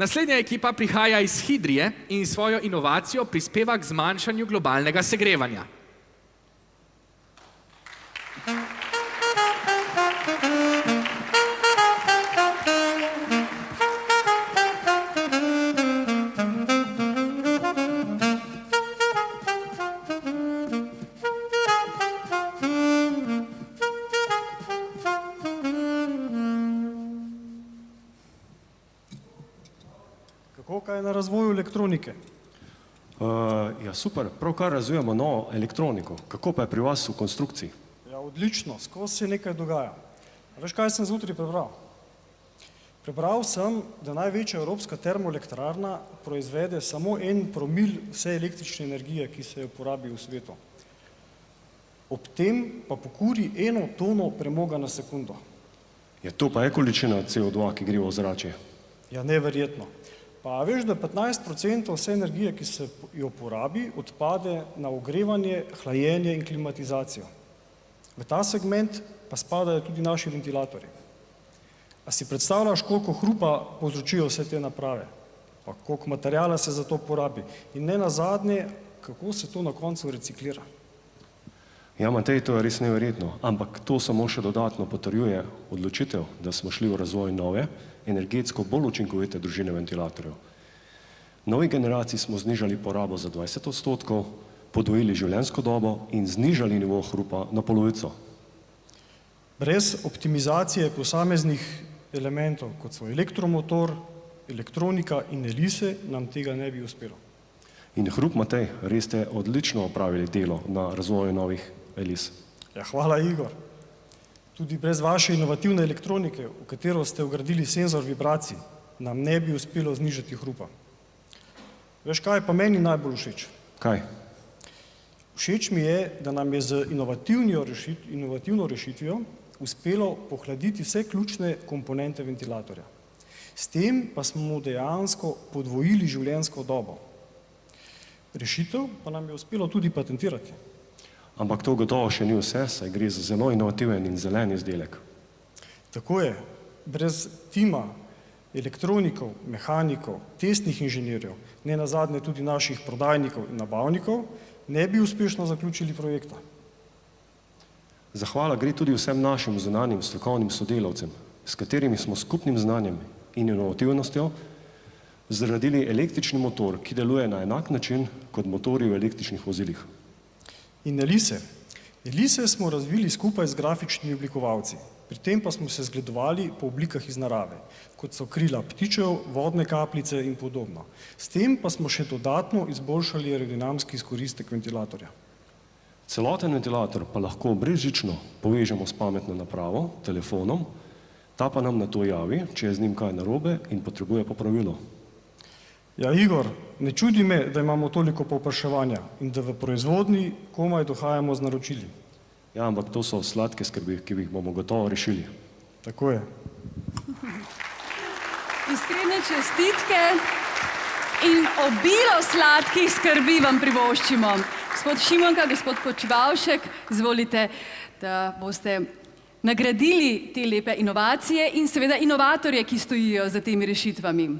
Naslednja ekipa prihaja iz Hidrije in svojo inovacijo prispeva k zmanjšanju globalnega segrevanja. Kako je na razvoju elektronike? Ja, super, pravkar razvijamo novo elektroniko. Kako pa je pri vas v konstrukciji? Ja, odlično, skozi se nekaj dogaja. A veš, kaj sem zjutraj prebral? Prebral sem, da največja evropska termoelektrarna proizvede samo 1 promil vse električne energije, ki se jo porabi v svetu. Ob tem pa pokuri 1 tono premoga na sekundo. Ja, to pa je količina CO2, ki gre v ozračje. Ja, neverjetno. Pa veš, da 15% vse energije, ki se jo porabi, odpade na ogrevanje, hlajenje in klimatizacijo. V ta segment pa spadajo tudi naši ventilatorji. A si predstavljaš, koliko hrupa povzročijo vse te naprave? Pa koliko materijala se za to porabi? In ne nazadnje, kako se to na koncu reciklira? Ja, Matej, to je res neverjetno, ampak to samo še dodatno potrjuje odločitev, da smo šli v razvoj nove, energetsko bolj učinkovite družine ventilatorjev. Novi generaciji smo znižali porabo za 20%, podvojili življenjsko dobo in znižali nivo hrupa na polovico. Brez optimizacije posameznih elementov, kot so elektromotor, elektronika in elise, nam tega ne bi uspelo. In hrup, Matej, res ste odlično opravili delo na razvoju novih elis. Ja, hvala, Igor. Tudi brez vaše inovativne elektronike, v katero ste vgradili senzor vibracij, nam ne bi uspelo znižati hrupa. Veš, kaj je pa meni najbolj všeč? Kaj? Všeč mi je, da nam je z inovativno rešitvijo uspelo pohladiti vse ključne komponente ventilatorja. S tem pa smo dejansko podvojili življenjsko dobo. Rešitev pa nam je uspelo tudi patentirati. Ampak to gotovo še ni vse, saj gre za zelo inovativen in zelen izdelek. Tako je. Brez tima elektronikov, mehanikov, testnih inženirjev, ne nazadnje tudi naših prodajnikov in nabavnikov, ne bi uspešno zaključili projekta. Zahvala gre tudi vsem našim zunanjim strokovnim sodelavcem, s katerimi smo skupnim znanjem in inovativnostjo zgradili električni motor, ki deluje na enak način kot motorji v električnih vozilih. In elise. Elise smo razvili skupaj z grafičnimi oblikovalci. Pri tem pa smo se zgledovali po oblikah iz narave, kot so krila ptičev, vodne kapljice in podobno. S tem pa smo še dodatno izboljšali aerodinamski izkoristek ventilatorja. Celoten ventilator pa lahko brezžično povežemo s pametno napravo, telefonom, ta pa nam na to javi, če je z njim kaj narobe in potrebuje popravilo. Ja, Igor, ne čudi me, da imamo toliko povpraševanja in da v proizvodnji komaj dohajamo z naročili. Ja, ampak to so sladke skrbi, ki bi jih bomo gotovo rešili. Tako je. Iskrene čestitke in obilo sladkih skrbi vam privoščimo. Gospod Šimonka, gospod Počivavšek, izvolite, da boste nagradili te lepe inovacije in seveda inovatorje, ki stojijo za temi rešitvami.